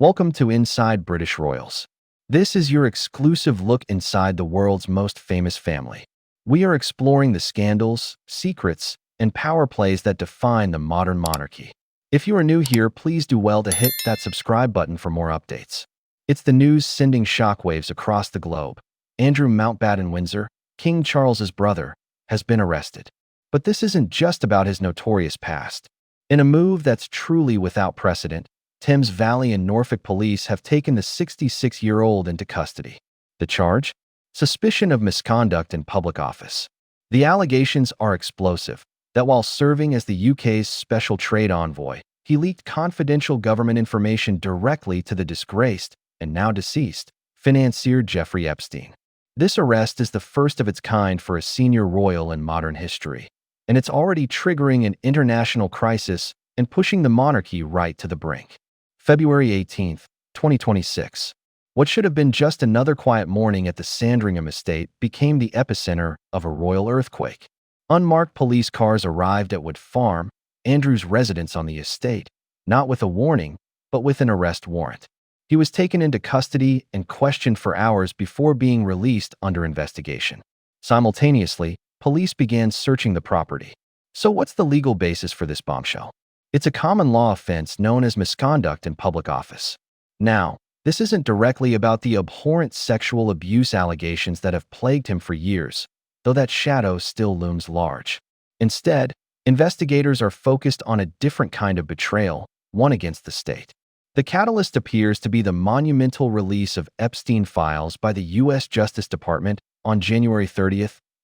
Welcome to Inside British Royals. This is your exclusive look inside the world's most famous family. We are exploring the scandals, secrets, and power plays that define the modern monarchy. If you are new here, please do well to hit that subscribe button for more updates. It's the news sending shockwaves across the globe. Andrew Mountbatten-Windsor, King Charles's brother, has been arrested. But this isn't just about his notorious past. In a move that's truly without precedent, Thames Valley and Norfolk police have taken the 66-year-old into custody. The charge? Suspicion of misconduct in public office. The allegations are explosive, that while serving as the UK's special trade envoy, he leaked confidential government information directly to the disgraced, and now deceased, financier Jeffrey Epstein. This arrest is the first of its kind for a senior royal in modern history, and it's already triggering an international crisis and pushing the monarchy right to the brink. February 18, 2026. What should have been just another quiet morning at the Sandringham estate became the epicenter of a royal earthquake. Unmarked police cars arrived at Wood Farm, Andrew's residence on the estate, not with a warning, but with an arrest warrant. He was taken into custody and questioned for hours before being released under investigation. Simultaneously, police began searching the property. So what's the legal basis for this bombshell? It's a common law offense known as misconduct in public office. Now, this isn't directly about the abhorrent sexual abuse allegations that have plagued him for years, though that shadow still looms large. Instead, investigators are focused on a different kind of betrayal, one against the state. The catalyst appears to be the monumental release of Epstein files by the U.S. Justice Department on January 30,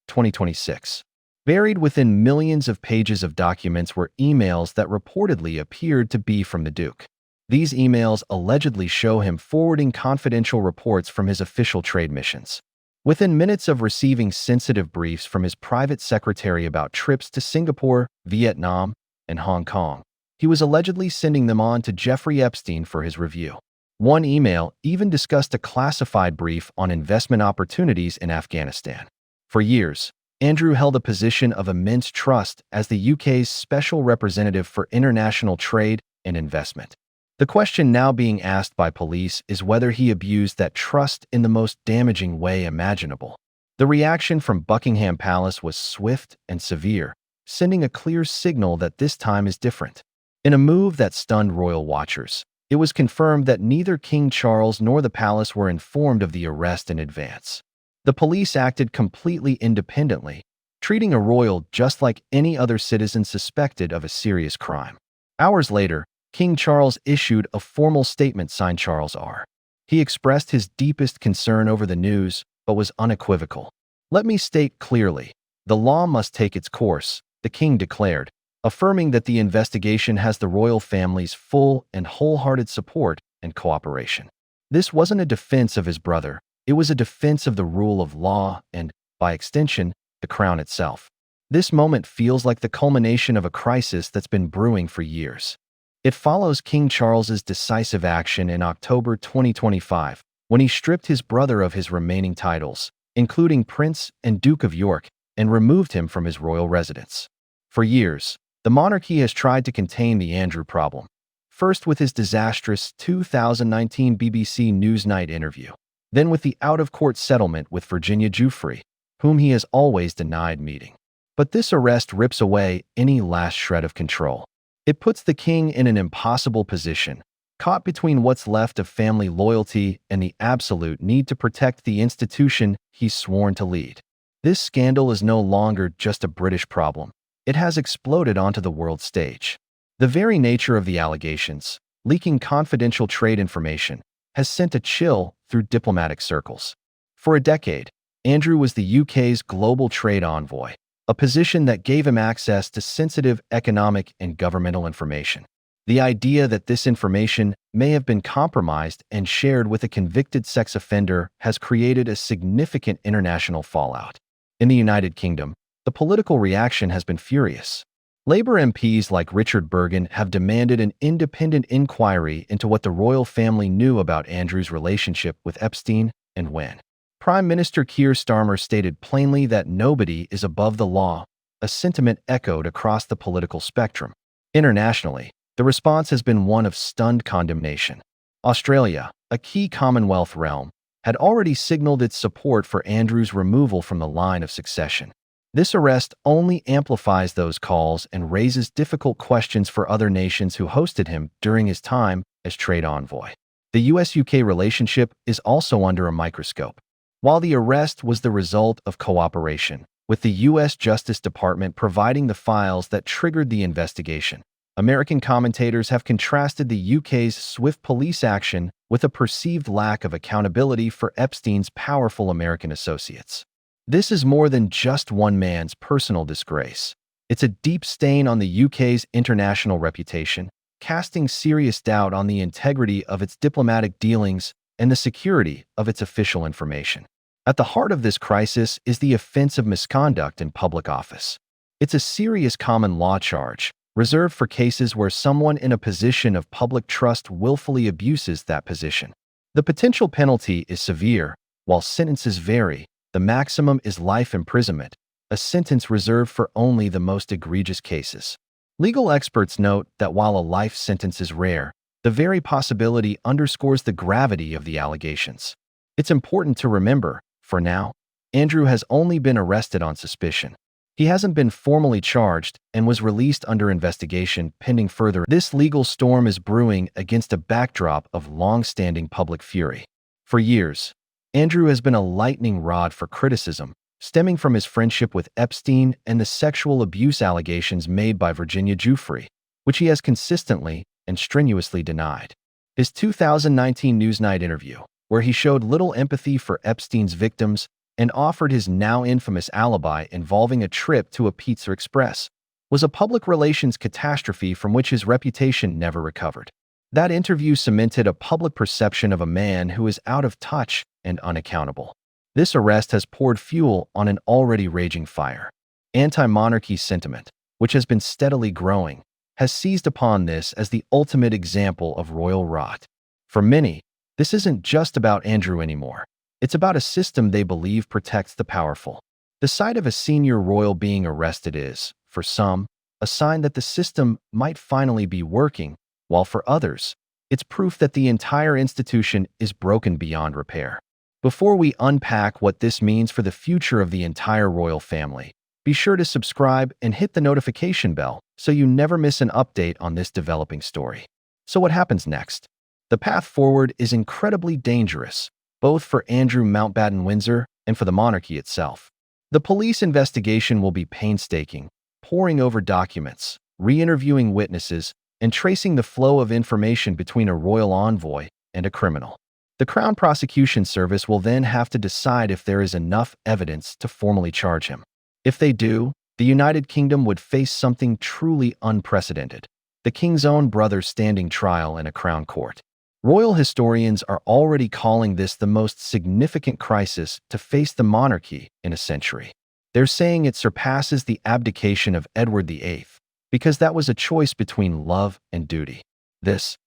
2026. Buried within millions of pages of documents were emails that reportedly appeared to be from the Duke. These emails allegedly show him forwarding confidential reports from his official trade missions. Within minutes of receiving sensitive briefs from his private secretary about trips to Singapore, Vietnam, and Hong Kong, he was allegedly sending them on to Jeffrey Epstein for his review. One email even discussed a classified brief on investment opportunities in Afghanistan. For years, Andrew held a position of immense trust as the UK's special representative for international trade and investment. The question now being asked by police is whether he abused that trust in the most damaging way imaginable. The reaction from Buckingham Palace was swift and severe, sending a clear signal that this time is different. In a move that stunned royal watchers, it was confirmed that neither King Charles nor the palace were informed of the arrest in advance. The police acted completely independently, treating a royal just like any other citizen suspected of a serious crime. Hours later, King Charles issued a formal statement signed Charles R. He expressed his deepest concern over the news, but was unequivocal. "Let me state clearly, the law must take its course," the king declared, affirming that the investigation has the royal family's full and wholehearted support and cooperation. This wasn't a defense of his brother. It was a defense of the rule of law and, by extension, the crown itself. This moment feels like the culmination of a crisis that's been brewing for years. It follows King Charles's decisive action in October 2025, when he stripped his brother of his remaining titles, including Prince and Duke of York, and removed him from his royal residence. For years, the monarchy has tried to contain the Andrew problem, first with his disastrous 2019 BBC Newsnight interview, then with the out-of-court settlement with Virginia Giuffre, whom he has always denied meeting. But this arrest rips away any last shred of control. It puts the king in an impossible position, caught between what's left of family loyalty and the absolute need to protect the institution he's sworn to lead. This scandal is no longer just a British problem. It has exploded onto the world stage. The very nature of the allegations, leaking confidential trade information, has sent a chill through diplomatic circles. For a decade, Andrew was the UK's global trade envoy, a position that gave him access to sensitive economic and governmental information. The idea that this information may have been compromised and shared with a convicted sex offender has created a significant international fallout. In the United Kingdom, the political reaction has been furious. Labor MPs like Richard Bergen have demanded an independent inquiry into what the royal family knew about Andrew's relationship with Epstein and when. Prime Minister Keir Starmer stated plainly that nobody is above the law, a sentiment echoed across the political spectrum. Internationally, the response has been one of stunned condemnation. Australia, a key Commonwealth realm, had already signaled its support for Andrew's removal from the line of succession. This arrest only amplifies those calls and raises difficult questions for other nations who hosted him during his time as trade envoy. The US-UK relationship is also under a microscope. While the arrest was the result of cooperation, with the U.S. Justice Department providing the files that triggered the investigation, American commentators have contrasted the UK's swift police action with a perceived lack of accountability for Epstein's powerful American associates. This is more than just one man's personal disgrace. It's a deep stain on the UK's international reputation, casting serious doubt on the integrity of its diplomatic dealings and the security of its official information. At the heart of this crisis is the offense of misconduct in public office. It's a serious common law charge, reserved for cases where someone in a position of public trust willfully abuses that position. The potential penalty is severe, while sentences vary. The maximum is life imprisonment, a sentence reserved for only the most egregious cases. Legal experts note that while a life sentence is rare, the very possibility underscores the gravity of the allegations. It's important to remember, for now, Andrew has only been arrested on suspicion. He hasn't been formally charged and was released under investigation pending further. This legal storm is brewing against a backdrop of long-standing public fury. For years, Andrew has been a lightning rod for criticism, stemming from his friendship with Epstein and the sexual abuse allegations made by Virginia Giuffre, which he has consistently and strenuously denied. His 2019 Newsnight interview, where he showed little empathy for Epstein's victims and offered his now infamous alibi involving a trip to a Pizza Express, was a public relations catastrophe from which his reputation never recovered. That interview cemented a public perception of a man who is out of touch and unaccountable. This arrest has poured fuel on an already raging fire. Anti-monarchy sentiment, which has been steadily growing, has seized upon this as the ultimate example of royal rot. For many, this isn't just about Andrew anymore. It's about a system they believe protects the powerful. The sight of a senior royal being arrested is, for some, a sign that the system might finally be working, while for others, it's proof that the entire institution is broken beyond repair. Before we unpack what this means for the future of the entire royal family, be sure to subscribe and hit the notification bell so you never miss an update on this developing story. So what happens next? The path forward is incredibly dangerous, both for Andrew Mountbatten-Windsor and for the monarchy itself. The police investigation will be painstaking, poring over documents, re-interviewing witnesses, and tracing the flow of information between a royal envoy and a criminal. The Crown Prosecution Service will then have to decide if there is enough evidence to formally charge him. If they do, the United Kingdom would face something truly unprecedented: the king's own brother standing trial in a crown court. Royal historians are already calling this the most significant crisis to face the monarchy in a century. They're saying it surpasses the abdication of Edward VIII, because that was a choice between love and duty. This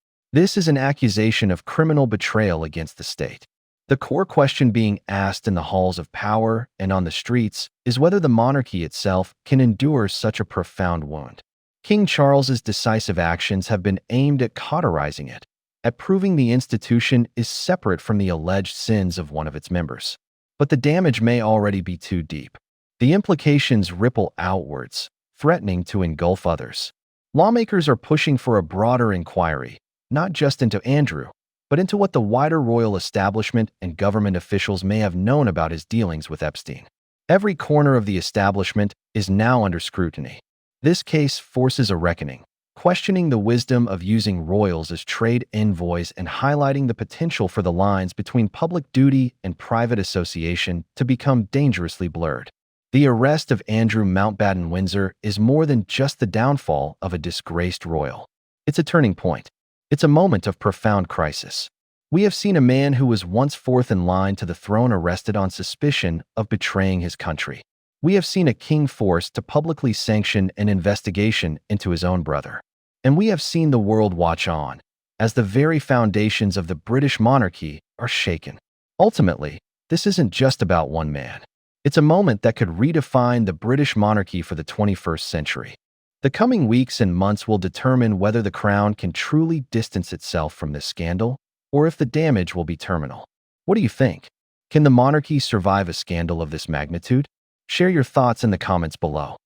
is an accusation of criminal betrayal against the state. The core question being asked in the halls of power and on the streets is whether the monarchy itself can endure such a profound wound. King Charles's decisive actions have been aimed at cauterizing it, at proving the institution is separate from the alleged sins of one of its members. But the damage may already be too deep. The implications ripple outwards, threatening to engulf others. Lawmakers are pushing for a broader inquiry, not just into Andrew, but into what the wider royal establishment and government officials may have known about his dealings with Epstein. Every corner of the establishment is now under scrutiny. This case forces a reckoning, questioning the wisdom of using royals as trade envoys and highlighting the potential for the lines between public duty and private association to become dangerously blurred. The arrest of Andrew Mountbatten-Windsor is more than just the downfall of a disgraced royal. It's a turning point. It's a moment of profound crisis. We have seen a man who was once fourth in line to the throne arrested on suspicion of betraying his country. We have seen a king forced to publicly sanction an investigation into his own brother. And we have seen the world watch on, as the very foundations of the British monarchy are shaken. Ultimately, this isn't just about one man. It's a moment that could redefine the British monarchy for the 21st century. The coming weeks and months will determine whether the crown can truly distance itself from this scandal, or if the damage will be terminal. What do you think? Can the monarchy survive a scandal of this magnitude? Share your thoughts in the comments below.